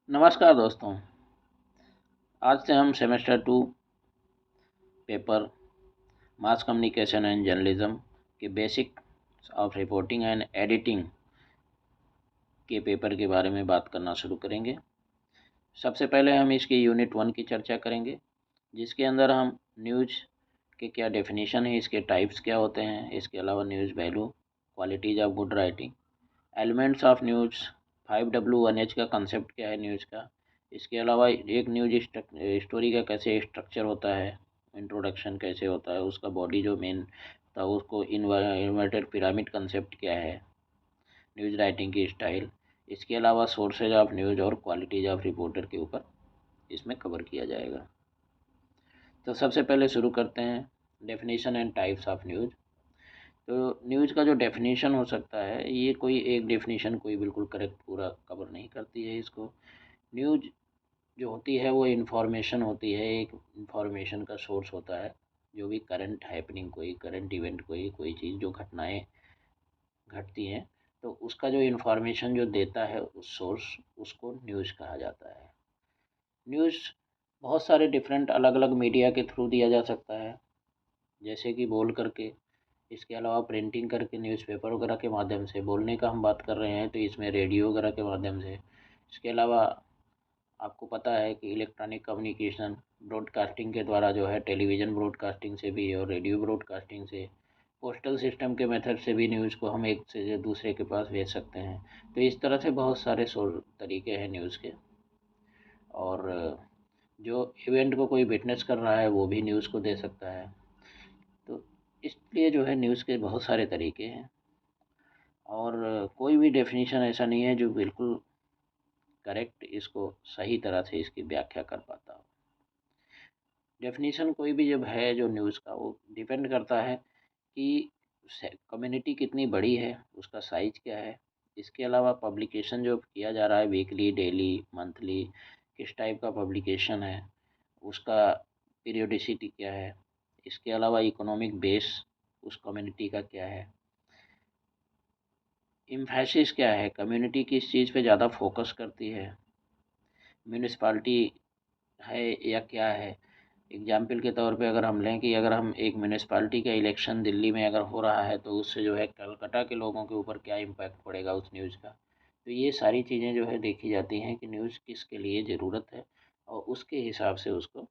नमस्कार दोस्तों। आज से हम semester 2 paper mass communication and journalism के basic of reporting and editing के पेपर के बारे में बात करना शुरू करेंगे। सबसे पहले हम इसके यूनिट 1 की चर्चा करेंगे, जिसके अंदर हम न्यूज़ के क्या डेफिनेशन है, इसके टाइप्स क्या होते हैं, इसके अलावा news value, qualities of good writing, elements of news, 5W1H का कंसेप्ट क्या है न्यूज़ का। इसके अलावा एक न्यूज़ स्टोरी का कैसे स्ट्रक्चर होता है, इंट्रोडक्शन कैसे होता है, उसका बॉडी जो मेन था उसको इन्वर्टेड पिरामिड कंसेप्ट क्या है, न्यूज़ राइटिंग की स्टाइल। इसके अलावा सोर्सेज ऑफ न्यूज़ और क्वालिटीज़ ऑफ रिपोर्टर के ऊपर इसमें कवर किया जाएगा। तो सबसे पहले शुरू करते हैं definition and types of news. तो न्यूज़ का जो डेफिनेशन हो सकता है, ये कोई एक डेफिनेशन कोई बिल्कुल करेक्ट पूरा कवर नहीं करती है इसको। न्यूज़ जो होती है वो इन्फॉर्मेशन होती है, एक इन्फॉर्मेशन का सोर्स होता है। जो भी करंट हैपनिंग, कोई करंट इवेंट, कोई चीज़ जो घटनाएं घटती हैं, तो उसका जो इन्फॉर्मेशन जो देता है उस सोर्स, उसको न्यूज़ कहा जाता है। न्यूज़ बहुत सारे डिफरेंट अलग अलग मीडिया के थ्रू दिया जा सकता है, जैसे कि बोल करके। इसके अलावा प्रिंटिंग करके न्यूज़पेपर वगैरह के माध्यम से, बोलने का हम बात कर रहे हैं तो इसमें रेडियो वगैरह के माध्यम से। इसके अलावा आपको पता है कि इलेक्ट्रॉनिक कम्युनिकेशन ब्रॉडकास्टिंग के द्वारा जो है, टेलीविज़न ब्रॉडकास्टिंग से भी और रेडियो ब्रॉडकास्टिंग से, पोस्टल सिस्टम के मेथड से भी न्यूज़ को हम एक से दूसरे के पास भेज सकते हैं। तो इस तरह से बहुत सारे तरीके हैं न्यूज़ के। और जो इवेंट को कोई विटनेस कर रहा है वो भी न्यूज़ को दे सकता है। तो इसलिए जो है न्यूज़ के बहुत सारे तरीके हैं, और कोई भी डेफिनेशन ऐसा नहीं है जो बिल्कुल करेक्ट इसको सही तरह से इसकी व्याख्या कर पाता हो। डेफिनेशन कोई भी जब है जो न्यूज़ का, वो डिपेंड करता है कि कम्युनिटी कितनी बड़ी है, उसका साइज क्या है। इसके अलावा पब्लिकेशन जो किया जा रहा है, वीकली, डेली, मंथली, किस टाइप का पब्लिकेशन है, उसका पीरियोडिसिटी क्या है। इसके अलावा इकोनॉमिक बेस उस कम्युनिटी का क्या है, एम्फेसिस क्या है, कम्युनिटी किस चीज़ पे ज़्यादा फोकस करती है, म्यूनिसपालिटी है या क्या है। एग्जाम्पल के तौर पे अगर हम लें कि अगर हम एक म्यूनिसपालिटी का इलेक्शन दिल्ली में अगर हो रहा है, तो उससे जो है कलकत्ता के लोगों के ऊपर क्या इम्पैक्ट पड़ेगा उस न्यूज़ का। तो ये सारी चीज़ें जो है देखी जाती हैं कि न्यूज़ किसके लिए ज़रूरत है, और उसके हिसाब से उसको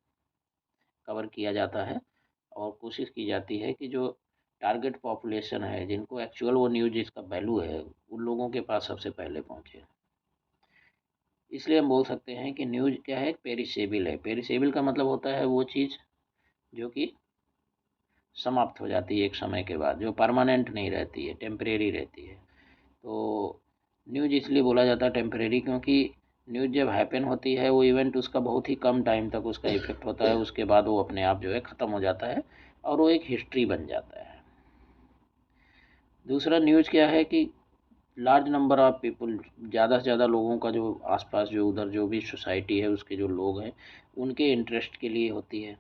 कवर किया जाता है। और कोशिश की जाती है कि जो टारगेट पॉपुलेशन है, जिनको एक्चुअल वो न्यूज़ जिसका वैल्यू है, उन लोगों के पास सबसे पहले पहुँचे। इसलिए हम बोल सकते हैं कि न्यूज़ क्या है, पेरिसेबल है। पेरिसेबल का मतलब होता है वो चीज़ जो कि समाप्त हो जाती है एक समय के बाद, जो परमानेंट नहीं रहती है, टेम्परेरी रहती है। तो न्यूज़ इसलिए बोला जाता है टेम्परेरी, क्योंकि न्यूज़ जब हैपन होती है वो इवेंट, उसका बहुत ही कम टाइम तक उसका इफेक्ट होता है, उसके बाद वो अपने आप जो है ख़त्म हो जाता है और वो एक हिस्ट्री बन जाता है। दूसरा न्यूज़ क्या है कि लार्ज नंबर ऑफ पीपल, ज़्यादा से ज़्यादा लोगों का जो आसपास जो उधर जो भी सोसाइटी है उसके जो लोग हैं, उनके इंटरेस्ट के लिए होती है।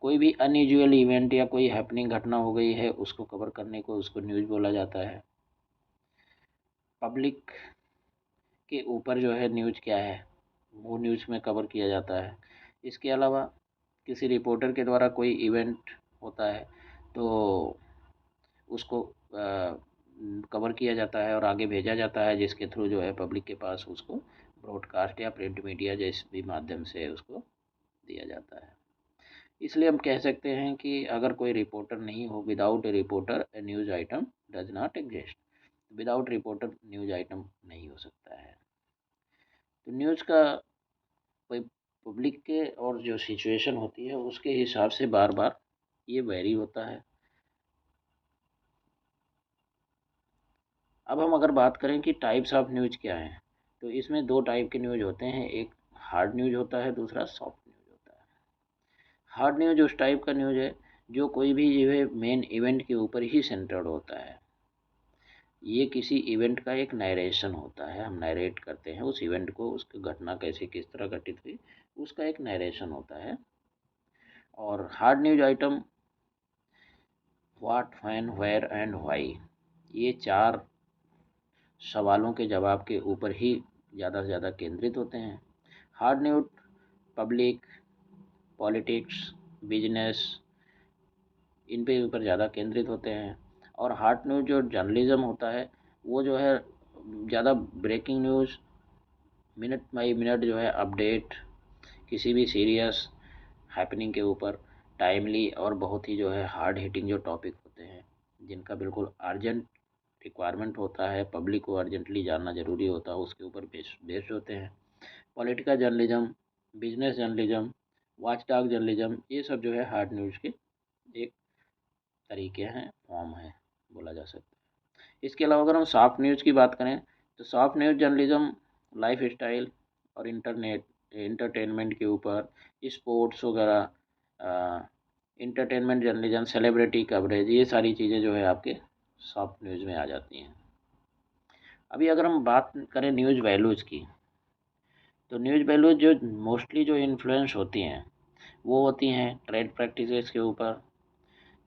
कोई भी अनयूजुअल इवेंट या कोई हैपनिंग घटना हो गई है, उसको कवर करने को उसको न्यूज़ बोला जाता है। पब्लिक के ऊपर जो है न्यूज़ क्या है, वो न्यूज़ में कवर किया जाता है। इसके अलावा किसी रिपोर्टर के द्वारा कोई इवेंट होता है, तो उसको कवर किया जाता है और आगे भेजा जाता है, जिसके थ्रू जो है पब्लिक के पास उसको ब्रॉडकास्ट या प्रिंट मीडिया जैसे भी माध्यम से उसको दिया जाता है। इसलिए हम कह सकते हैं कि अगर कोई रिपोर्टर नहीं हो, without A reporter A news item does not exist. Without reporter news item नहीं हो सकता है। तो न्यूज़ का कोई पब्लिक के और जो सिचुएशन होती है उसके हिसाब से बार बार ये वेरी होता है। अब हम अगर बात करें कि टाइप्स ऑफ न्यूज़ क्या हैं, तो इसमें दो टाइप के न्यूज़ होते हैं, एक हार्ड न्यूज़ होता है, दूसरा सॉफ्ट न्यूज़ होता है। हार्ड न्यूज़ उस टाइप का न्यूज़ है जो कोई भी जो है मेन इवेंट के ऊपर ही सेंटर्ड होता है। ये किसी इवेंट का एक नरेशन होता है, हम नरेट करते हैं उस इवेंट को, उसकी घटना कैसे किस तरह घटित हुई, उसका एक नरेशन होता है। और hard news item what, when, where and why, ये चार सवालों के जवाब के ऊपर ही ज़्यादा से ज़्यादा केंद्रित होते हैं। Hard news public, politics, business, इन पे ऊपर ज़्यादा केंद्रित होते हैं। और हार्ड न्यूज़ जो जर्नलिज्म होता है वो जो है ज़्यादा breaking news, minute by minute जो है अपडेट, किसी भी सीरियस हैपनिंग के ऊपर टाइमली और बहुत ही जो है हार्ड हिटिंग जो टॉपिक होते हैं जिनका बिल्कुल अर्जेंट रिक्वायरमेंट होता है, पब्लिक को अर्जेंटली जानना ज़रूरी होता है, उसके ऊपर बेस्ड होते हैं। Political journalism, business journalism, watchdog journalism, ये सब जो है हार्ड न्यूज़ के एक तरीके हैं, फॉर्म है, बोला जा सकता है। इसके अलावा अगर हम सॉफ्ट न्यूज़ की बात करें तो soft news journalism life style और इंटरनेट इंटरटेनमेंट के ऊपर, स्पोर्ट्स वगैरह, इंटरटेनमेंट जर्नलिज्म, सेलिब्रिटी कवरेज, ये सारी चीज़ें जो है आपके सॉफ्ट न्यूज़ में आ जाती हैं। अभी अगर हम बात करें न्यूज़ वैल्यूज़ की, तो न्यूज़ वैल्यूज़ जो मोस्टली जो इन्फ्लुएंस होती हैं वो होती हैं ट्रेड प्रैक्टिसेस के ऊपर,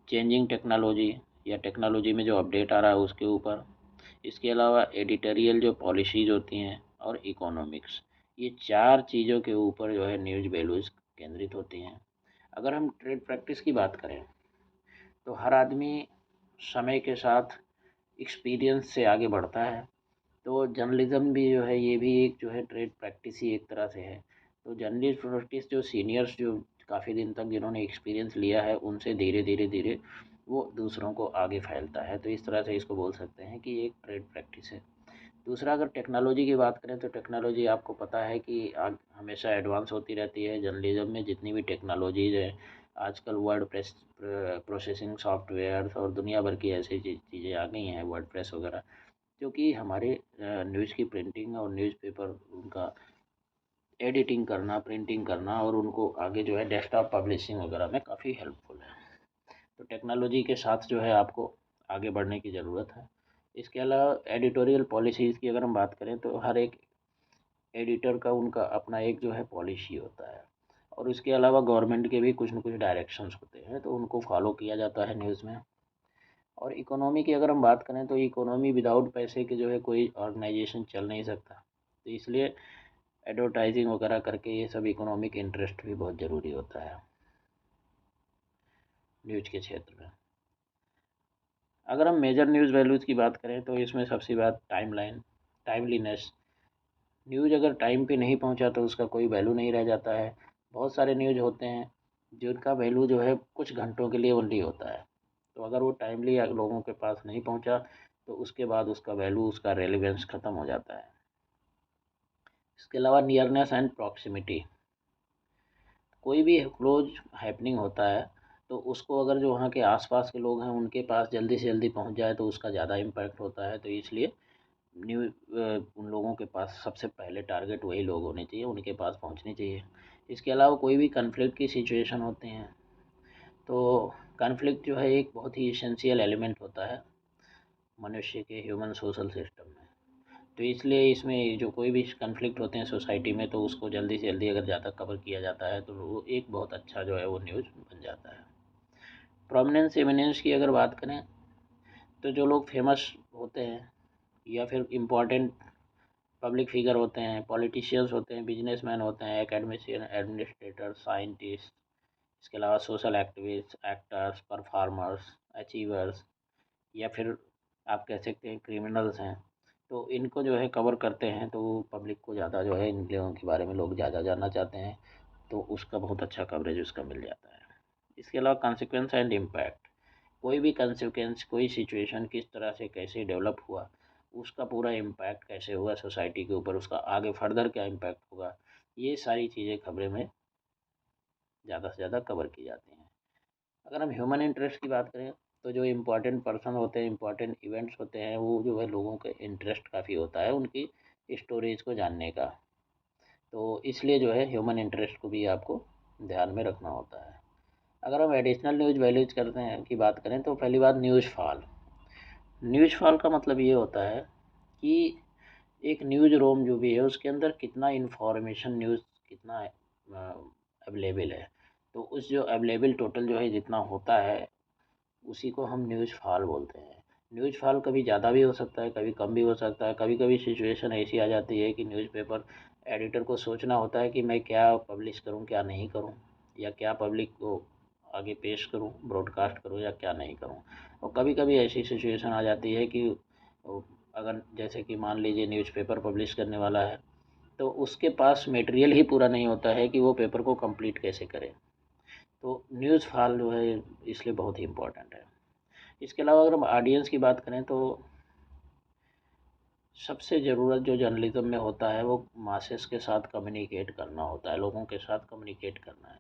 चेंजिंग टेक्नोलॉजी या टेक्नोलॉजी में जो अपडेट आ रहा है उसके ऊपर, इसके अलावा एडिटोरियल जो पॉलिसीज़ होती हैं और इकोनॉमिक्स, ये चार चीज़ों के ऊपर जो है न्यूज़ वैल्यूज़ केंद्रित होती हैं। अगर हम ट्रेड प्रैक्टिस की बात करें तो हर आदमी समय के साथ एक्सपीरियंस से आगे बढ़ता है। तो जर्नलिज्म भी जो है ये भी एक जो है ट्रेड प्रैक्टिस ही एक तरह से है। तो जर्नलिस्ट प्रैक्टिस जो सीनियर्स जो काफ़ी दिन तक जिन्होंने एक्सपीरियंस लिया है उनसे धीरे धीरे धीरे वो दूसरों को आगे फैलता है। तो इस तरह से इसको बोल सकते हैं कि एक ट्रेड प्रैक्टिस है। दूसरा अगर टेक्नोलॉजी की बात करें तो टेक्नोलॉजी आपको पता है कि हमेशा एडवांस होती रहती है। जर्नलिज्म में जितनी भी टेक्नोलॉजीज़ है आजकल वर्ड प्रेस प्रोसेसिंग सॉफ्टवेयर और दुनिया भर की ऐसी चीज़ें आ गई हैं, वर्ड प्रेस वगैरह, जो कि हमारे न्यूज़ की प्रिंटिंग और न्यूज़पेपर उनका एडिटिंग करना, प्रिंटिंग करना और उनको आगे जो है डेस्कटॉप पब्लिशिंग वगैरह में काफ़ी हेल्पफुल है। तो टेक्नोलॉजी के साथ जो है आपको आगे बढ़ने की ज़रूरत है। इसके अलावा एडिटोरियल पॉलिसीज़ की अगर हम बात करें तो हर एक एडिटर का उनका अपना एक जो है पॉलिसी होता है और इसके अलावा गवर्नमेंट के भी कुछ न कुछ डायरेक्शंस होते हैं तो उनको फॉलो किया जाता है न्यूज़ में। और इकोनॉमी की अगर हम बात करें तो इकोनॉमी विदाउट पैसे के जो है कोई ऑर्गेनाइजेशन चल नहीं सकता। तो इसलिए एडवर्टाइजिंग वगैरह करके ये सब इकोनॉमिक इंटरेस्ट भी बहुत ज़रूरी होता है न्यूज़ के क्षेत्र में। अगर हम मेजर न्यूज़ वैल्यूज़ की बात करें तो इसमें सबसे बात टाइमलाइन, टाइमलीनेस। न्यूज़ अगर टाइम पे नहीं पहुंचा तो उसका कोई वैल्यू नहीं रह जाता है। बहुत सारे न्यूज़ होते हैं जिनका वैल्यू जो है कुछ घंटों के लिए ओनली होता है। तो अगर वो टाइमली लोगों के पास नहीं पहुंचा तो उसके बाद उसका वैल्यू, उसका रेलेवेंस ख़त्म हो जाता है। इसके अलावा नियरनेस एंड प्रॉक्सिमिटी, कोई भी क्लोज हैपनिंग होता है तो उसको अगर जो वहाँ के आसपास के लोग हैं उनके पास जल्दी से जल्दी पहुँच जाए तो उसका ज़्यादा इम्पैक्ट होता है। तो इसलिए उन लोगों के पास सबसे पहले टारगेट वही लोग होने चाहिए, उनके पास पहुँचनी चाहिए। इसके अलावा कोई भी कन्फ्लिक्ट की सिचुएशन होते हैं तो कन्फ्लिक्ट जो है एक बहुत ही एसेंशियल एलिमेंट होता है मनुष्य के ह्यूमन सोशल सिस्टम में। तो इसलिए इसमें जो कोई भी कन्फ्लिक्ट होते हैं सोसाइटी में तो उसको जल्दी से जल्दी अगर ज़्यादा कवर किया जाता है तो वो एक बहुत अच्छा जो है वो न्यूज़ बन जाता है। प्रोमिनेंस इमिनेंस की अगर बात करें तो जो लोग फेमस होते हैं या फिर इम्पोर्टेंट पब्लिक फिगर होते हैं, पॉलिटिशियंस होते हैं, बिजनेसमैन होते हैं, एकेडमिशियन, एडमिनिस्ट्रेटर, साइंटिस्ट, इसके अलावा social activist, actors, performers, achievers या फिर आप कह सकते हैं क्रिमिनल्स हैं। तो इनको जो है कवर करते हैं तो पब्लिक को ज़्यादा जो है इन लोगों के बारे में लोग ज़्यादा जानना चाहते हैं तो उसका बहुत अच्छा कवरेज उसका मिल जाता है। इसके अलावा कॉन्सिक्वेंस एंड इम्पैक्ट, कोई भी कॉन्सिक्वेंस, कोई सिचुएशन किस तरह से कैसे डेवलप हुआ, उसका पूरा इम्पैक्ट कैसे हुआ सोसाइटी के ऊपर, उसका आगे फर्दर क्या इम्पैक्ट होगा, ये सारी चीज़ें खबरें में ज़्यादा से ज़्यादा कवर की जाती हैं। अगर हम ह्यूमन इंटरेस्ट की बात करें तो जो इम्पोर्टेंट पर्सन होते हैं, इम्पोर्टेंट इवेंट्स होते हैं, वो जो है लोगों के इंटरेस्ट काफ़ी होता है उनकी स्टोरीज को जानने का। तो इसलिए जो है ह्यूमन इंटरेस्ट को भी आपको ध्यान में रखना होता है। अगर हम एडिशनल न्यूज़ वैल्यूज करते हैं की बात करें तो पहली बात न्यूज़ फॉल। न्यूज़ फॉल का मतलब ये होता है कि एक न्यूज़ रोम जो भी है उसके अंदर कितना इन्फॉर्मेशन, न्यूज़ कितना अवेलेबल है। तो उस जो अवेलेबल टोटल जो है जितना होता है उसी को हम न्यूज़ फॉल बोलते हैं। न्यूज़ फॉल कभी ज़्यादा भी हो सकता है, कभी कम भी हो सकता है। कभी कभी सिचुएशन ऐसी आ जाती है कि न्यूज़पेपर एडिटर को सोचना होता है कि मैं क्या पब्लिश करूं, क्या नहीं करूं, या क्या पब्लिक को आगे पेश करूं, ब्रॉडकास्ट करूं या क्या नहीं करूं। और कभी कभी ऐसी सिचुएशन आ जाती है कि अगर जैसे कि मान लीजिए न्यूज़पेपर पब्लिश करने वाला है, तो उसके पास मटेरियल ही पूरा नहीं होता है कि वो पेपर को कंप्लीट कैसे करे। तो न्यूज़ फॉल जो है इसलिए बहुत ही इम्पोर्टेंट है। इसके अलावा अगर हम ऑडियंस की बात करें तो सबसे ज़रूरत जो जर्नलिज्म में होता है वो मासेस के साथ कम्युनिकेट करना होता है, लोगों के साथ कम्युनिकेट करना है।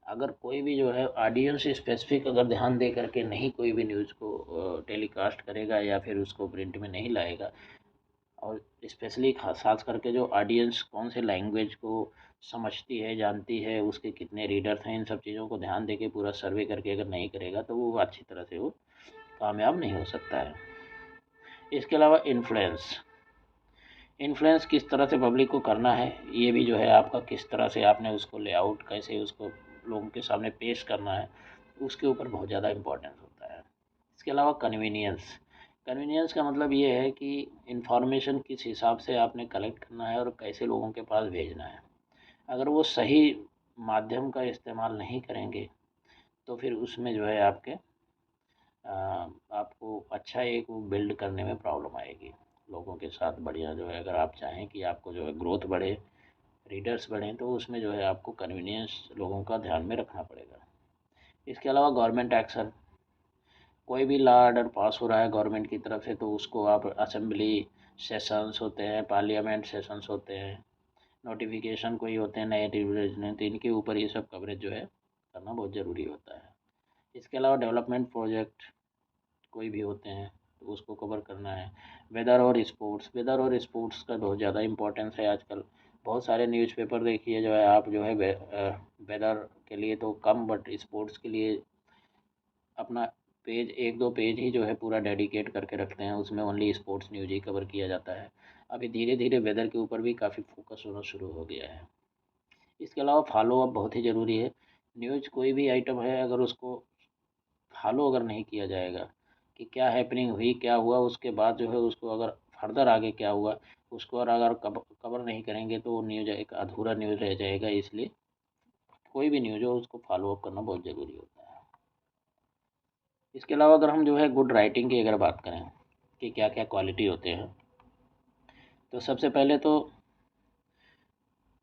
अगर कोई भी जो है ऑडियंस स्पेसिफिक अगर ध्यान दे करके नहीं कोई भी न्यूज़ को टेलीकास्ट करेगा या फिर उसको प्रिंट में नहीं लाएगा, और स्पेशली खास करके जो ऑडियंस कौन से लैंग्वेज को समझती है, जानती है, उसके कितने रीडर्स हैं, इन सब चीज़ों को ध्यान दे के पूरा सर्वे करके अगर नहीं करेगा तो वो अच्छी तरह से वो कामयाब नहीं हो सकता है। इसके अलावा इन्फ्लुएंस, इन्फ्लुएंस किस तरह से पब्लिक को करना है, ये भी जो है आपका किस तरह से आपने उसको लेआउट कैसे उसको लोगों के सामने पेश करना है, उसके ऊपर बहुत ज़्यादा इम्पोर्टेंस होता है। इसके अलावा कन्वीनियंस, कन्वीनियंस का मतलब ये है कि इंफॉर्मेशन किस हिसाब से आपने कलेक्ट करना है और कैसे लोगों के पास भेजना है। अगर वो सही माध्यम का इस्तेमाल नहीं करेंगे तो फिर उसमें जो है आपको अच्छा एक वो बिल्ड करने में प्रॉब्लम आएगी लोगों के साथ। बढ़िया जो है अगर आप चाहें कि आपको जो है ग्रोथ बढ़े, रीडर्स बढ़ें, तो उसमें जो है आपको कन्वीनियंस लोगों का ध्यान में रखना पड़ेगा। इसके अलावा गवर्नमेंट एक्शन, कोई भी लॉ ऑर्डर पास हो रहा है गवर्नमेंट की तरफ से तो उसको आप असेंबली सेशंस होते हैं, पार्लियामेंट सेशंस होते हैं, नोटिफिकेशन कोई होते हैं नए रेगुलेशन, तो इनके ऊपर ये सब कवरेज जो है करना बहुत ज़रूरी होता है। इसके अलावा डेवलपमेंट प्रोजेक्ट कोई भी होते हैं तो उसको कवर करना है। वेदर और स्पोर्ट्स, वेदर और स्पोर्ट्स का बहुत ज़्यादा इम्पोर्टेंस है आजकल। बहुत सारे न्यूज़पेपर देखिए जो है आप जो है वेदर के लिए तो कम, बट स्पोर्ट्स के लिए अपना पेज, एक दो पेज ही जो है पूरा डेडिकेट करके रखते हैं, उसमें ओनली स्पोर्ट्स न्यूज़ ही कवर किया जाता है। अभी धीरे धीरे वेदर के ऊपर भी काफ़ी फोकस होना शुरू हो गया है। इसके अलावा फॉलो अप बहुत ही ज़रूरी है। न्यूज़ कोई भी आइटम है अगर उसको फॉलो अगर नहीं किया जाएगा कि क्या हैपनिंग हुई, क्या हुआ, उसके बाद जो है उसको अगर फर्दर आगे क्या हुआ उसको और अगर कवर नहीं करेंगे तो वो न्यूज़ एक अधूरा न्यूज़ रह जाएगा। इसलिए कोई भी न्यूज़ हो उसको फॉलो अप करना बहुत ज़रूरी होता है। इसके अलावा अगर हम जो है गुड राइटिंग की अगर बात करें कि क्या क्या क्वालिटी होते हैं, तो सबसे पहले तो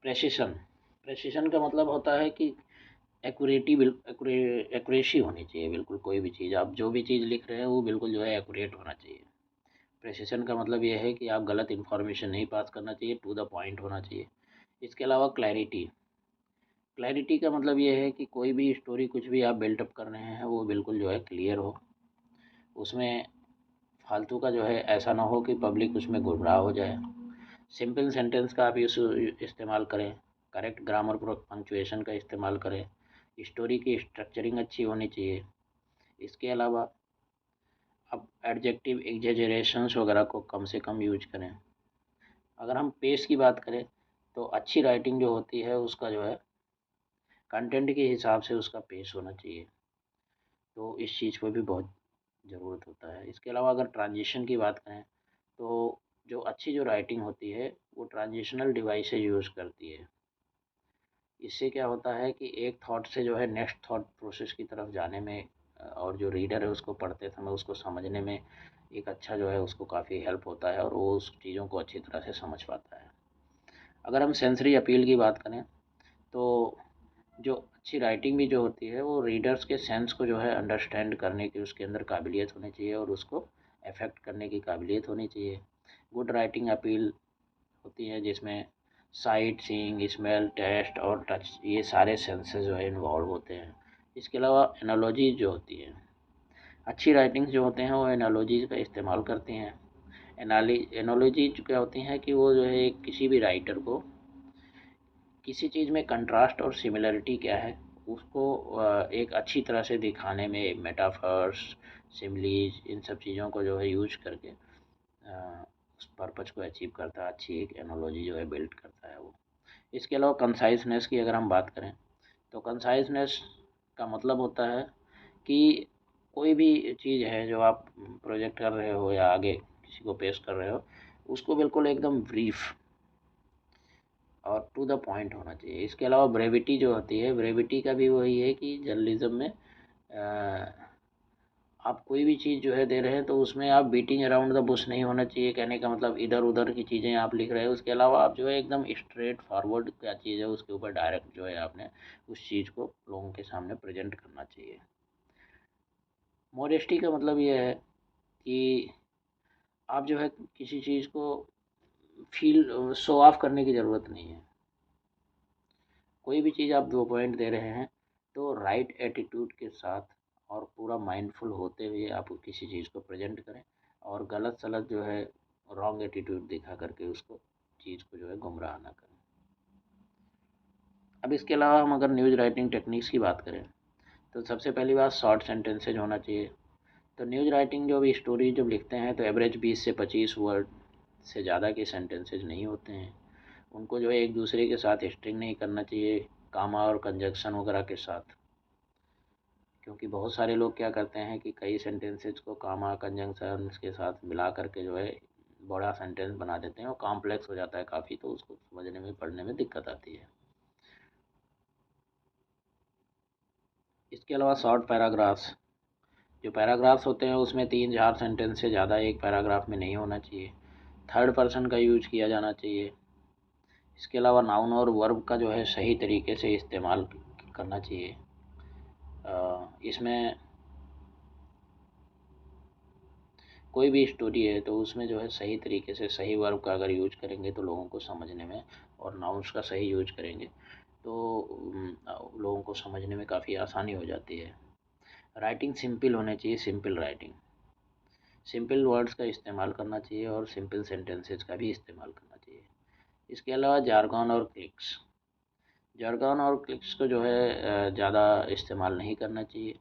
प्रेसिशन, प्रेसिशन का मतलब होता है कि एक्यूरेटी, एक्यूरेसी होनी चाहिए बिल्कुल। कोई भी चीज़ आप जो भी चीज़ लिख रहे हैं वो बिल्कुल जो है एक्यूरेट होना चाहिए। प्रेसिशन का मतलब ये है कि आप गलत इन्फॉर्मेशन नहीं पास करना चाहिए, टू द पॉइंट होना चाहिए। इसके अलावा क्लैरिटी, क्लैरिटी का मतलब ये है कि कोई भी स्टोरी कुछ भी आप बिल्टअप कर रहे हैं वो बिल्कुल जो है क्लियर हो, उसमें फालतू का जो है ऐसा ना हो कि पब्लिक उसमें गुमराह हो जाए। सिंपल सेंटेंस का आप इस्तेमाल करें, करेक्ट ग्रामर पंक्चुएशन का इस्तेमाल करें, स्टोरी की स्ट्रक्चरिंग अच्छी होनी चाहिए। इसके अलावा आप एडजेक्टिव एग्जेजरेशंस वगैरह को कम से कम यूज करें। अगर हम पेस की बात करें तो अच्छी राइटिंग जो होती है उसका जो है कंटेंट के हिसाब से उसका पेश होना चाहिए, तो इस चीज़ पर भी बहुत ज़रूरत होता है। इसके अलावा अगर ट्रांजिशन की बात करें तो जो अच्छी जो राइटिंग होती है वो ट्रांजिशनल डिवाइसेज यूज़ करती है। इससे क्या होता है कि एक थॉट से जो है नेक्स्ट थॉट प्रोसेस की तरफ जाने में और जो रीडर है उसको पढ़ते समय उसको समझने में एक अच्छा जो है उसको काफ़ी हेल्प होता है और वो उस चीज़ों को अच्छी तरह से समझ पाता है। अगर हम सेंसरी अपील की बात करें तो जो अच्छी राइटिंग भी जो होती है वो रीडर्स के सेंस को जो है अंडरस्टैंड करने की उसके अंदर काबिलियत होनी चाहिए और उसको अफेक्ट करने की काबिलियत होनी चाहिए। गुड राइटिंग अपील होती है जिसमें साइट सीइंग, स्मेल, टेस्ट और टच, ये सारे सेंसेस जो है इन्वॉल्व होते हैं। इसके अलावा एनालॉजी जो होती है, अच्छी राइटिंग्स जो होते हैं वो एनालॉजीज का इस्तेमाल करती हैं। एनालॉजी क्या होती हैं कि वो जो है किसी भी राइटर को किसी चीज़ में कंट्रास्ट और सिमिलरिटी क्या है उसको एक अच्छी तरह से दिखाने में मेटाफर्स, सिमिलीज, इन सब चीज़ों को जो है यूज करके उस पर्पज को अचीव करता है, अच्छी एक एनोलॉजी जो है बिल्ड करता है वो। इसके अलावा कंसाइजनेस की अगर हम बात करें तो कंसाइजनेस का मतलब होता है कि कोई भी चीज़ है जो आप प्रोजेक्ट कर रहे हो या आगे किसी को पेश कर रहे हो, उसको बिल्कुल एकदम ब्रीफ और टू द पॉइंट होना चाहिए। इसके अलावा ब्रेविटी जो होती है, ब्रेविटी का भी वही है कि जर्नलिज्म में आप कोई भी चीज़ जो है दे रहे हैं तो उसमें आप बीटिंग अराउंड द बुश नहीं होना चाहिए। कहने का मतलब इधर उधर की चीज़ें आप लिख रहे हो, उसके अलावा आप जो है एकदम स्ट्रेट फॉरवर्ड क्या चीज़ है उसके ऊपर डायरेक्ट जो है आपने उस चीज़ को लोगों के सामने प्रेजेंट करना चाहिए। मॉडेस्टी का मतलब ये है कि आप जो है किसी चीज़ को फील शो ऑफ करने की ज़रूरत नहीं है। कोई भी चीज़ आप 2 पॉइंट दे रहे हैं तो राइट एटीट्यूड के साथ और पूरा माइंडफुल होते हुए आप किसी चीज़ को प्रेजेंट करें, और गलत सलत जो है रॉन्ग एटीट्यूड दिखा करके उसको चीज़ को जो है गुमराह ना करें। अब इसके अलावा हम अगर न्यूज़ राइटिंग टेक्निक्स की बात करें तो सबसे पहली बात शॉर्ट सेंटेंसेज होना चाहिए। तो न्यूज़ राइटिंग जो भी स्टोरी जब लिखते हैं तो एवरेज 20 से 25 वर्ड से ज़्यादा के सेंटेंसेज नहीं होते हैं। उनको जो है एक दूसरे के साथ स्ट्रिंग नहीं करना चाहिए कामा और कंजक्शन वगैरह के साथ, क्योंकि बहुत सारे लोग क्या करते हैं कि कई सेंटेंसेज को कामा कंजंक्शन के साथ मिला करके जो है बड़ा सेंटेंस बना देते हैं और कॉम्प्लेक्स हो जाता है काफ़ी, तो उसको समझने में पढ़ने में दिक्कत आती है। इसके अलावा शॉर्ट पैराग्राफ्स, जो पैराग्राफ्स होते हैं उसमें 3-4 सेंटेंस से ज़्यादा एक पैराग्राफ में नहीं होना चाहिए। थर्ड पर्सन का यूज किया जाना चाहिए। इसके अलावा नाउन और वर्ब का जो है सही तरीके से इस्तेमाल करना चाहिए। इसमें कोई भी स्टोरी है तो उसमें जो है सही तरीके से सही वर्ब का अगर यूज करेंगे तो लोगों को समझने में, और नाउन्स का सही यूज करेंगे तो लोगों को समझने में काफ़ी आसानी हो जाती है। राइटिंग सिंपल होनी चाहिए, सिंपल राइटिंग, सिंपल वर्ड्स का इस्तेमाल करना चाहिए और सिंपल सेंटेंसेस का भी इस्तेमाल करना चाहिए। इसके अलावा जार्गन और क्लिक्स, जार्गन और क्लिक्स को जो है ज़्यादा इस्तेमाल नहीं करना चाहिए,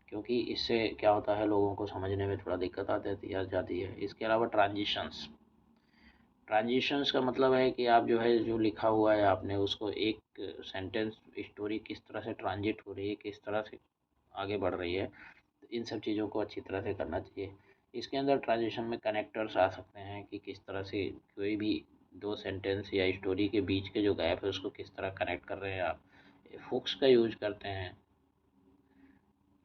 क्योंकि इससे क्या होता है लोगों को समझने में थोड़ा दिक्कत आ जाती है। इसके अलावा ट्रांजिशंस, ट्रांजिशंस का मतलब है कि आप जो है जो लिखा हुआ है आपने उसको एक सेंटेंस स्टोरी किस तरह से ट्रांजिट हो रही है, किस तरह से आगे बढ़ रही है, तो इन सब चीज़ों को अच्छी तरह से करना चाहिए। इसके अंदर ट्रांजिशन में कनेक्टर्स आ सकते हैं कि किस तरह से कोई भी 2 सेंटेंस या स्टोरी के बीच के जो गैप है उसको किस तरह कनेक्ट कर रहे हैं आप। हुक्स का यूज करते हैं,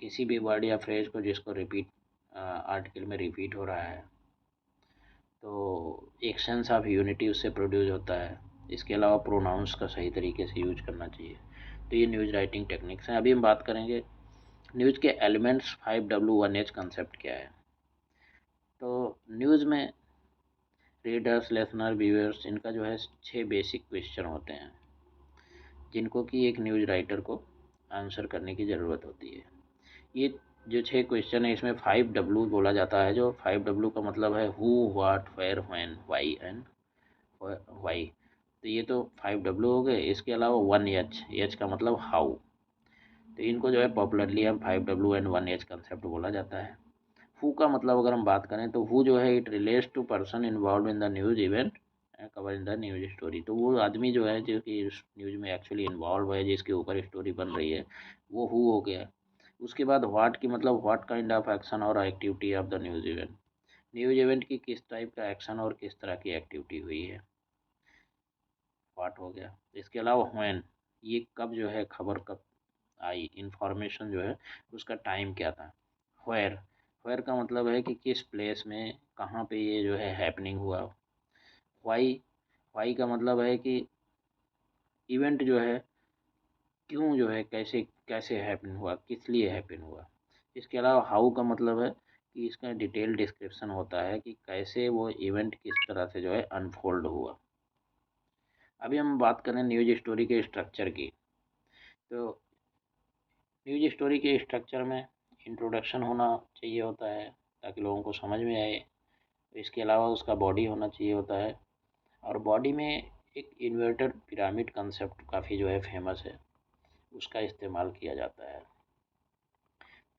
किसी भी वर्ड या फ्रेज को जिसको रिपीट आर्टिकल में रिपीट हो रहा है तो एक सेंस ऑफ यूनिटी उससे प्रोड्यूस होता है। इसके अलावा प्रोनाउंस का सही तरीके से यूज करना चाहिए। तो ये न्यूज़ राइटिंग टेक्निक्स हैं। अभी हम बात करेंगे न्यूज़ के एलिमेंट्स 5W1H कंसेप्ट क्या है। तो न्यूज़ में रीडर्स, लिसनर, व्यूअर्स, इनका जो है 6 बेसिक क्वेश्चन होते हैं जिनको कि एक न्यूज़ राइटर को आंसर करने की ज़रूरत होती है। ये जो 6 क्वेश्चन है इसमें 5W बोला जाता है। जो 5W का मतलब है who, what, where, when, why and why. तो ये तो 5W हो गए। इसके अलावा 1H, एच का मतलब हाउ। तो इनको जो है पॉपुलरली हम 5W एंड 1H कंसेप्ट बोला जाता है। हु का मतलब अगर हम बात करें तो हु जो है it relates to person involve in the news event cover in the news story. तो वो आदमी जो है जो कि इस न्यूज में एक्चुअली इन्वॉल्व है, जिसके ऊपर स्टोरी बन रही है, वो हु हो गया। उसके बाद व्हाट की मतलब व्हाट काइंड ऑफ एक्शन और activity of the news event, news event की किस टाइप का एक्शन और किस तरह की एक्टिविटी हुई है, व्हाट हो गया। इसके अलावा व्हेन, ये कब जो है खबर कब आई, इंफॉर्मेशन जो है उसका टाइम क्या था। वेयर, वेयर का मतलब है कि किस प्लेस में कहाँ पे ये जो है हैपनिंग हुआ। वाई, वाई का मतलब है कि इवेंट जो है क्यों जो है कैसे कैसे हैपन हुआ, किस लिए हैपन हुआ। इसके अलावा हाउ का मतलब है कि इसका डिटेल डिस्क्रिप्शन होता है कि कैसे वो इवेंट किस तरह से जो है अनफोल्ड हुआ। अभी हम बात करें न्यूज स्टोरी के स्ट्रक्चर की। तो न्यूज स्टोरी के स्ट्रक्चर में इंट्रोडक्शन होना चाहिए होता है ताकि लोगों को समझ में आए। इसके अलावा उसका बॉडी होना चाहिए होता है, और बॉडी में एक इन्वर्टेड पिरामिड कंसेप्ट काफ़ी जो है फेमस है, उसका इस्तेमाल किया जाता है।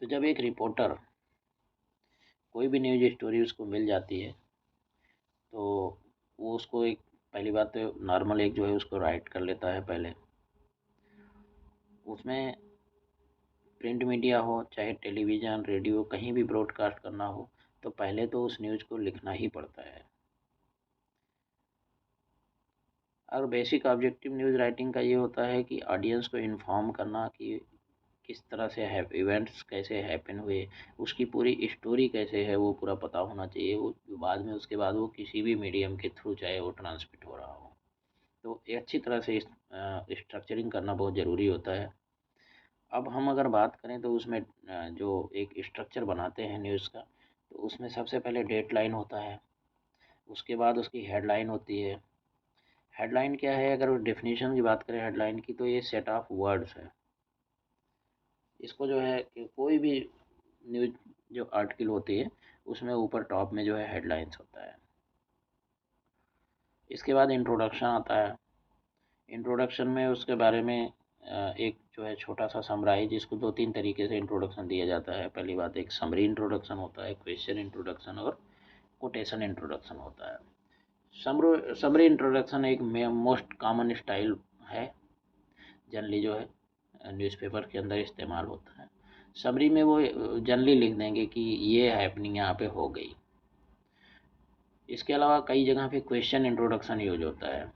तो जब एक रिपोर्टर कोई भी न्यूज स्टोरी उसको मिल जाती है तो वो उसको एक, पहली बात तो नॉर्मल एक जो है उसको राइट कर लेता है पहले। उसमें प्रिंट मीडिया हो चाहे टेलीविज़न रेडियो कहीं भी ब्रॉडकास्ट करना हो तो पहले तो उस न्यूज़ को लिखना ही पड़ता है। और बेसिक ऑब्जेक्टिव न्यूज़ राइटिंग का ये होता है कि ऑडियंस को इन्फॉर्म करना कि किस तरह से है इवेंट्स कैसे हैपन हुए, उसकी पूरी स्टोरी कैसे है वो पूरा पता होना चाहिए। वो बाद में उसके बाद वो किसी भी मीडियम के थ्रू चाहे वो ट्रांसमिट हो रहा हो तो ये अच्छी तरह से स्ट्रक्चरिंग करना बहुत ज़रूरी होता है। अब हम अगर बात करें तो उसमें जो एक स्ट्रक्चर बनाते हैं न्यूज़ का तो उसमें सबसे पहले डेट लाइन होता है, उसके बाद उसकी हेडलाइन होती है। हेडलाइन क्या है, अगर डेफिनेशन की बात करें हेडलाइन की तो ये सेट ऑफ वर्ड्स है। इसको जो है कि कोई भी न्यूज़ जो आर्टिकल होती है उसमें ऊपर टॉप में जो है हेडलाइंस होता है। इसके बाद इंट्रोडक्शन आता है। इंट्रोडक्शन में उसके बारे में एक जो है छोटा सा समराइज, जिसको दो तीन तरीके से इंट्रोडक्शन दिया जाता है। पहली बात एक समरी इंट्रोडक्शन होता है, क्वेश्चन इंट्रोडक्शन और कोटेशन इंट्रोडक्शन होता है। समरी इंट्रोडक्शन एक मोस्ट कॉमन स्टाइल है, जनरली जो है न्यूज़पेपर के अंदर इस्तेमाल होता है। समरी में वो जनरली लिख देंगे कि ये हैपनिंग यहाँ पे हो गई। इसके अलावा कई जगह पे क्वेश्चन इंट्रोडक्शन यूज होता है।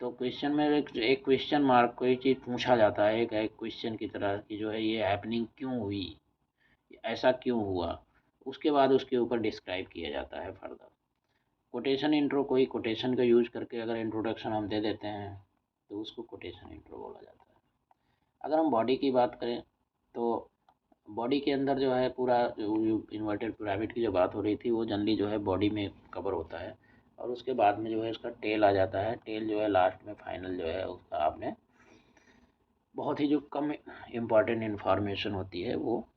तो क्वेश्चन में एक क्वेश्चन मार्क कोई चीज़ पूछा जाता है एक क्वेश्चन की तरह कि जो है ये हैपनिंग क्यों हुई, ऐसा क्यों हुआ, उसके बाद उसके ऊपर डिस्क्राइब किया जाता है फर्दर। कोटेशन इंट्रो, कोई कोटेशन का यूज करके अगर इंट्रोडक्शन हम दे देते हैं तो उसको कोटेशन इंट्रो बोला जाता है। अगर हम बॉडी की बात करें तो बॉडी के अंदर जो है पूरा इन्वर्टेड पिरामिड की जो बात हो रही थी वो जनरली जो है बॉडी में कवर होता है और उसके बाद में जो है उसका टेल आ जाता है। टेल जो है लास्ट में फाइनल जो है उसका आपने बहुत ही जो कम इम्पॉर्टेंट इंफॉर्मेशन होती है वो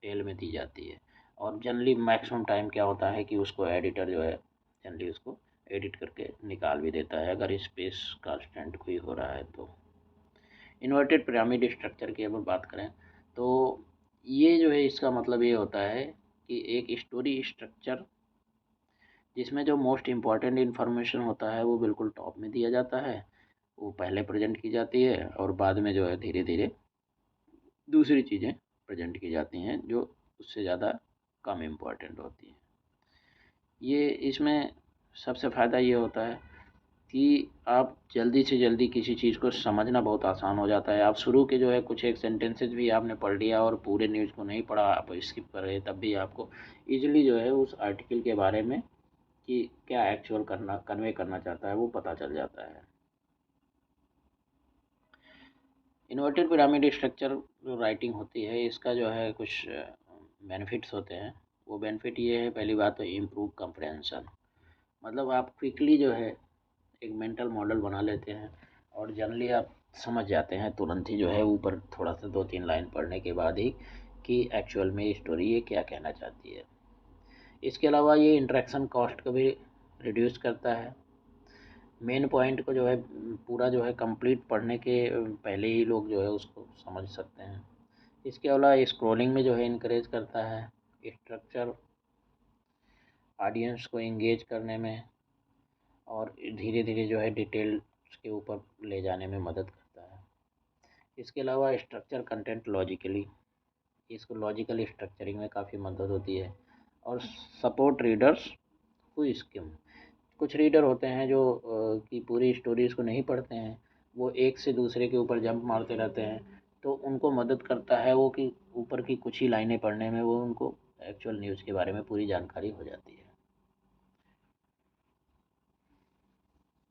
टेल में दी जाती है। और जनरली मैक्सिमम टाइम क्या होता है कि उसको एडिटर जो है जनरली उसको एडिट करके निकाल भी देता है अगर स्पेस कांस्टेंट कोई हो रहा है तो। इन्वर्टेड पिरामिड स्ट्रक्चर की अगर बात करें तो ये जो है इसका मतलब ये होता है कि एक स्टोरी स्ट्रक्चर जिसमें जो मोस्ट इम्पॉर्टेंट इन्फॉर्मेशन होता है वो बिल्कुल टॉप में दिया जाता है, वो पहले प्रेजेंट की जाती है और बाद में जो है धीरे धीरे दूसरी चीज़ें प्रेजेंट की जाती हैं जो उससे ज़्यादा कम इम्पॉर्टेंट होती हैं। ये इसमें सबसे फ़ायदा ये होता है कि आप जल्दी से जल्दी किसी चीज़ को समझना बहुत आसान हो जाता है। आप शुरू के जो है कुछ एक सेंटेंसेस भी आपने पढ़ लिया और पूरे न्यूज़ को नहीं पढ़ा, आप स्किप कर रहे तब भी आपको ईज़िली जो है उस आर्टिकल के बारे में कि क्या एक्चुअल करना कन्वे करना चाहता है वो पता चल जाता है। इन्वर्टेड पिरामिड स्ट्रक्चर जो राइटिंग होती है इसका जो है कुछ बेनिफिट्स होते हैं। वो बेनिफिट ये है, पहली बात तो इम्प्रूव कंप्रहेंशन, मतलब आप क्विकली जो है एक मेंटल मॉडल बना लेते हैं और जनरली आप समझ जाते हैं तुरंत ही जो है ऊपर थोड़ा सा दो तीन लाइन पढ़ने के बाद ही कि एक्चुअल में ये स्टोरी ये क्या कहना चाहती है। इसके अलावा ये इंटरेक्शन कॉस्ट को भी रिड्यूस करता है। मेन पॉइंट को जो है पूरा जो है कंप्लीट पढ़ने के पहले ही लोग जो है उसको समझ सकते हैं। इसके अलावा स्क्रॉलिंग में जो है इनकरेज करता है। स्ट्रक्चर ऑडियंस को एंगेज करने में और धीरे धीरे जो है डिटेल्स के ऊपर ले जाने में मदद करता है। इसके अलावा स्ट्रक्चर कंटेंट लॉजिकली, इसको लॉजिकल स्ट्रक्चरिंग में काफ़ी मदद होती है। और सपोर्ट रीडर्स हु स्किम, कुछ रीडर होते हैं जो कि पूरी स्टोरीज़ को नहीं पढ़ते हैं, वो एक से दूसरे के ऊपर जंप मारते रहते हैं, तो उनको मदद करता है वो कि ऊपर की कुछ ही लाइनें पढ़ने में वो उनको एक्चुअल न्यूज़ के बारे में पूरी जानकारी हो जाती है।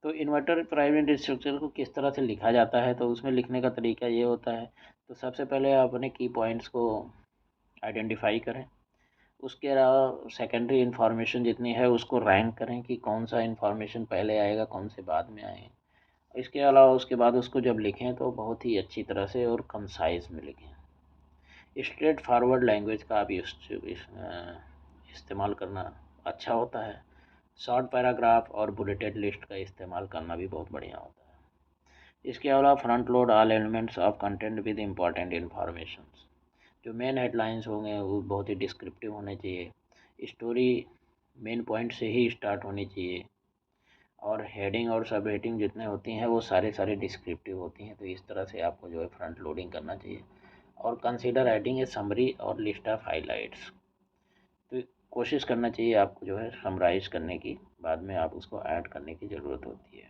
तो इन्वर्टर प्राइवेट स्ट्रक्चर को किस तरह से लिखा जाता है, तो उसमें लिखने का तरीका ये होता है, तो सबसे पहले आप अपने की पॉइंट्स को आइडेंटिफाई करें। उसके अलावा सेकेंडरी इन्फॉर्मेशन जितनी है उसको रैंक करें कि कौन सा इन्फॉर्मेशन पहले आएगा कौन से बाद में आए। इसके अलावा उसके बाद उसको जब लिखें तो बहुत ही अच्छी तरह से और कंसाइज में लिखें। स्ट्रेट फॉरवर्ड लैंग्वेज का आप इस्तेमाल करना अच्छा होता है। शॉर्ट पैराग्राफ और बुलेटेड लिस्ट का इस्तेमाल करना भी बहुत बढ़िया होता है। इसके अलावा front load all elements of content with important information, जो मेन हेडलाइंस होंगे वो बहुत ही डिस्क्रिप्टिव होने चाहिए। स्टोरी मेन पॉइंट से ही स्टार्ट होनी चाहिए और हेडिंग और सब हेडिंग जितने होती हैं वो सारे सारे डिस्क्रिप्टिव होती हैं। तो इस तरह से आपको जो है फ्रंट लोडिंग करना चाहिए। और कंसीडर एडिंग ए समरी और लिस्ट ऑफ हाइलाइट्स। तो कोशिश करना चाहिए आपको जो है समराइज करने की, बाद में आप उसको ऐड करने की ज़रूरत होती है।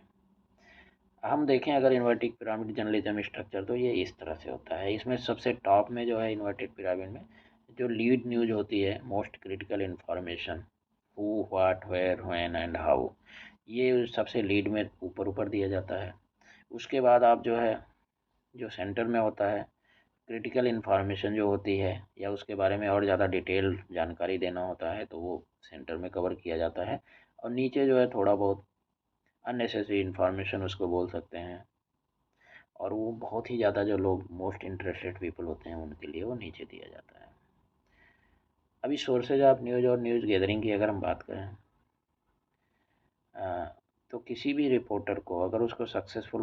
हम देखें अगर इन्वर्टेड पिरामिड जर्नलिज्म स्ट्रक्चर, तो ये इस तरह से होता है। इसमें सबसे टॉप में जो है इन्वर्टेड पिरामिड में जो लीड न्यूज होती है, most critical information, who what where when and how, ये सबसे लीड में ऊपर ऊपर दिया जाता है। उसके बाद आप जो है जो सेंटर में होता है क्रिटिकल इन्फॉर्मेशन जो होती है, या उसके बारे में और ज़्यादा डिटेल जानकारी देना होता है, तो वो सेंटर में कवर किया जाता है। और नीचे जो है थोड़ा बहुत अननेसेसरी इन्फॉर्मेशन उसको बोल सकते हैं, और वो बहुत ही ज़्यादा जो लोग मोस्ट इंटरेस्टेड पीपल होते हैं उनके लिए वो नीचे दिया जाता है। अभी सोर्सेज ऑफ न्यूज़ और न्यूज़ गैदरिंग की अगर हम बात करें, तो किसी भी रिपोर्टर को अगर उसको सक्सेसफुल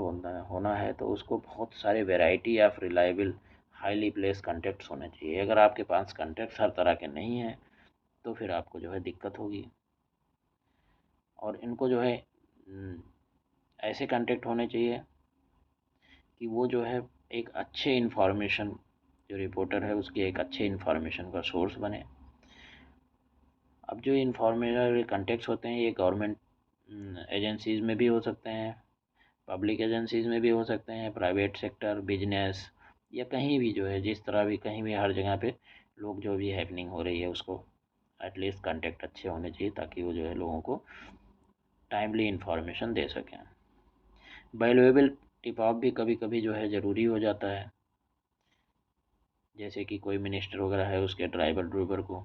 होना है तो उसको बहुत सारे variety of reliable highly place contacts होने चाहिए। अगर आपके पास कॉन्टेक्ट्स हर तरह के नहीं हैं तो फिर आपको जो है दिक्कत होगी। और इनको जो है ऐसे कॉन्टेक्ट होने चाहिए कि वो जो है एक अच्छे इन्फॉर्मेशन, जो रिपोर्टर है उसकी एक अच्छे इन्फॉर्मेशन का सोर्स बने। अब जो इन्फॉर्मेशन कॉन्टेक्ट्स होते हैं ये गवर्नमेंट एजेंसीज़ में भी हो सकते हैं, पब्लिक एजेंसीज़ में भी हो सकते हैं, प्राइवेट सेक्टर, बिजनेस, या कहीं भी जो है जिस तरह भी कहीं भी हर जगह पे लोग जो भी हैपनिंग हो रही है उसको एटलीस्ट कांटेक्ट अच्छे होने चाहिए, ताकि वो जो है लोगों को टाइमली इन्फॉर्मेशन दे सकें। वैल्यूएबल टिप ऑफ भी कभी कभी जो है ज़रूरी हो जाता है, जैसे कि कोई मिनिस्टर वगैरह है उसके ड्राइवर को,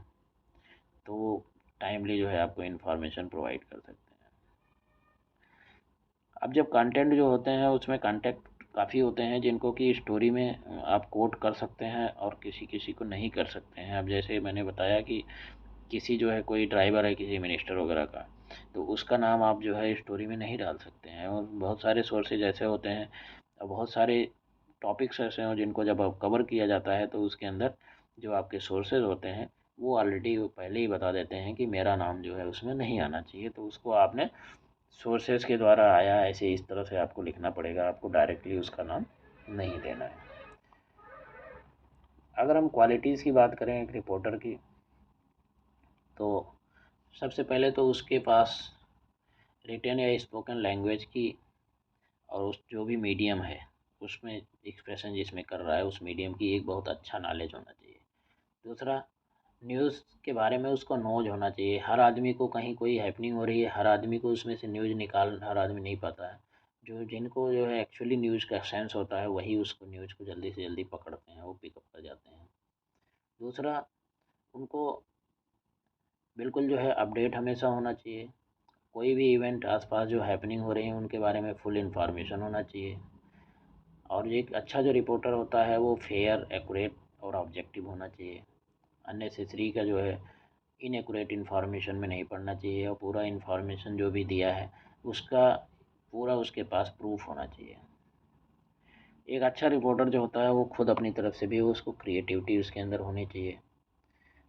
तो वो टाइमली जो है आपको इन्फॉर्मेशन प्रोवाइड कर सकते हैं। अब जब कंटेंट जो होते हैं उसमें कंटेंट काफ़ी होते हैं जिनको कि स्टोरी में आप कोट कर सकते हैं और किसी किसी को नहीं कर सकते हैं। अब जैसे मैंने बताया कि किसी जो है कोई ड्राइवर है किसी मिनिस्टर वगैरह का, तो उसका नाम आप जो है स्टोरी में नहीं डाल सकते हैं। और बहुत सारे सोर्सेज ऐसे होते हैं और बहुत सारे टॉपिक्स ऐसे हों जिनको जब आप कवर किया जाता है तो उसके अंदर जो आपके सोर्सेज होते हैं वो ऑलरेडी पहले ही बता देते हैं कि मेरा नाम जो है उसमें नहीं आना चाहिए, तो उसको आपने सोर्सेज के द्वारा आया ऐसे इस तरह से आपको लिखना पड़ेगा, आपको डायरेक्टली उसका नाम नहीं देना है। अगर हम क्वालिटीज़ की बात करें एक रिपोर्टर की, तो सबसे पहले तो उसके पास रिटन या स्पोकन लैंग्वेज की और उस जो भी मीडियम है उसमें एक्सप्रेशन जिसमें कर रहा है उस मीडियम की एक बहुत अच्छा नॉलेज होना चाहिए। दूसरा, न्यूज़ के बारे में उसको नॉलेज होना चाहिए। हर आदमी को कहीं कोई हैपनिंग हो रही है, हर आदमी को उसमें से न्यूज़ निकाल हर आदमी नहीं पाता है। जो जिनको जो है एक्चुअली न्यूज़ का सेंस होता है वही उसको न्यूज़ को जल्दी से जल्दी पकड़ते हैं, वो पिकअप कर जाते हैं। दूसरा, उनको बिल्कुल जो है अपडेट हमेशा होना चाहिए। कोई भी इवेंट आसपास जो हैपनिंग हो रही है उनके बारे में फुल इन्फॉर्मेशन होना चाहिए। और एक अच्छा जो रिपोर्टर होता है वो फेयर, एक्यूरेट और ऑब्जेक्टिव होना चाहिए। अननेसेसरी का जो है इनएक्यूरेट इन्फॉर्मेशन में नहीं पढ़ना चाहिए, और पूरा इन्फॉर्मेशन जो भी दिया है उसका पूरा उसके पास प्रूफ होना चाहिए। एक अच्छा रिपोर्टर जो होता है वो खुद अपनी तरफ से भी उसको क्रिएटिविटी उसके अंदर होनी चाहिए।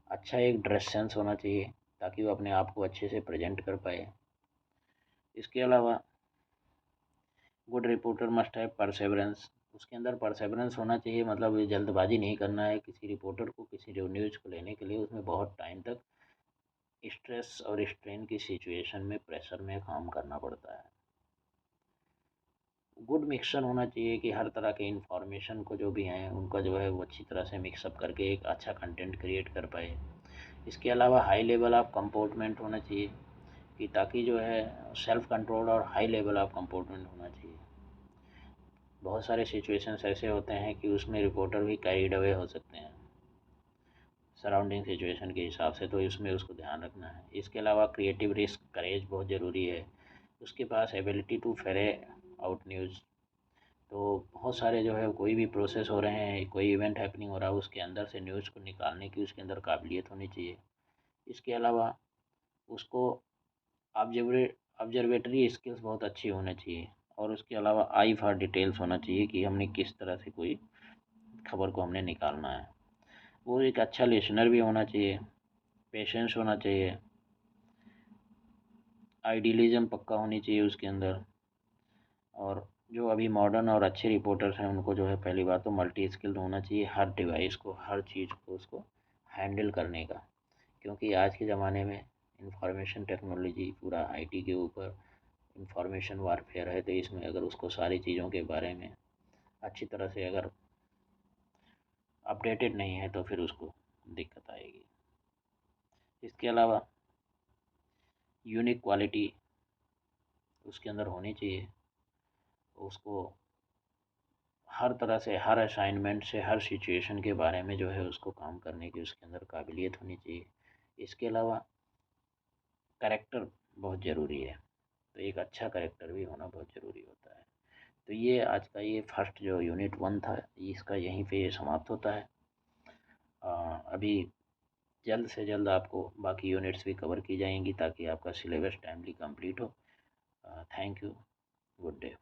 अच्छा एक ड्रेस सेंस होना चाहिए ताकि वो अपने आप को अच्छे से प्रेजेंट कर पाए। इसके अलावा good reporter must have Perseverance, उसके अंदर परसेवरेंस होना चाहिए, मतलब ये जल्दबाजी नहीं करना है। किसी रिपोर्टर को किसी न्यूज़ को लेने के लिए उसमें बहुत टाइम तक स्ट्रेस और स्ट्रेन की सिचुएशन में प्रेशर में काम करना पड़ता है। गुड मिक्सचर होना चाहिए कि हर तरह के इंफॉर्मेशन को जो भी हैं उनका जो है वो अच्छी तरह से मिक्सअप करके एक अच्छा कंटेंट क्रिएट कर पाए। इसके अलावा हाई लेवल ऑफ कंपोर्टमेंट होना चाहिए कि ताकि जो है सेल्फ कंट्रोल और हाई लेवल ऑफ कंपोर्टमेंट होना चाहिए। बहुत सारे सिचुएशंस ऐसे होते हैं कि उसमें रिपोर्टर भी कैरीड अवे हो सकते हैं सराउंडिंग सिचुएशन के हिसाब से, तो इसमें उसको ध्यान रखना है। इसके अलावा क्रिएटिव रिस्क करेज बहुत ज़रूरी है। उसके पास एबिलिटी टू फेरे आउट न्यूज़, तो बहुत सारे जो है कोई भी प्रोसेस हो रहे हैं, कोई इवेंट हैपनिंग हो रहा है, उसके अंदर से न्यूज़ को निकालने की उसके अंदर काबिलियत होनी चाहिए। इसके अलावा उसको ऑब्जर्वेटरी स्किल्स बहुत अच्छी होनी चाहिए, और उसके अलावा आई फॉर डिटेल्स होना चाहिए कि हमने किस तरह से कोई खबर को हमने निकालना है। वो एक अच्छा लिसनर भी होना चाहिए, पेशेंस होना चाहिए, आइडियलिज्म पक्का होनी चाहिए उसके अंदर, और जो अभी मॉडर्न और अच्छे रिपोर्टर्स हैं उनको जो है पहली बात तो मल्टी स्किल्ड होना चाहिए हर डिवाइस को, हर चीज़ को उसको हैंडल करने का, क्योंकि आज के ज़माने में इंफॉर्मेशन टेक्नोलॉजी पूरा आईटी के ऊपर इंफॉर्मेशन वारफेयर है। तो इसमें अगर उसको सारी चीज़ों के बारे में अच्छी तरह से अगर अपडेटेड नहीं है तो फिर उसको दिक्कत आएगी। इसके अलावा यूनिक क्वालिटी उसके अंदर होनी चाहिए, उसको हर तरह से, हर असाइनमेंट से, हर सिचुएशन के बारे में जो है उसको काम करने की उसके अंदर काबिलियत होनी चाहिए। इसके अलावा करेक्टर बहुत ज़रूरी है, तो एक अच्छा करेक्टर भी होना बहुत ज़रूरी होता है। तो ये आज का ये फर्स्ट जो यूनिट 1 था इसका यहीं पे ये समाप्त होता है। अभी जल्द से जल्द आपको बाकी यूनिट्स भी कवर की जाएंगी ताकि आपका सिलेबस टाइमली कंप्लीट हो। Thank you, good day.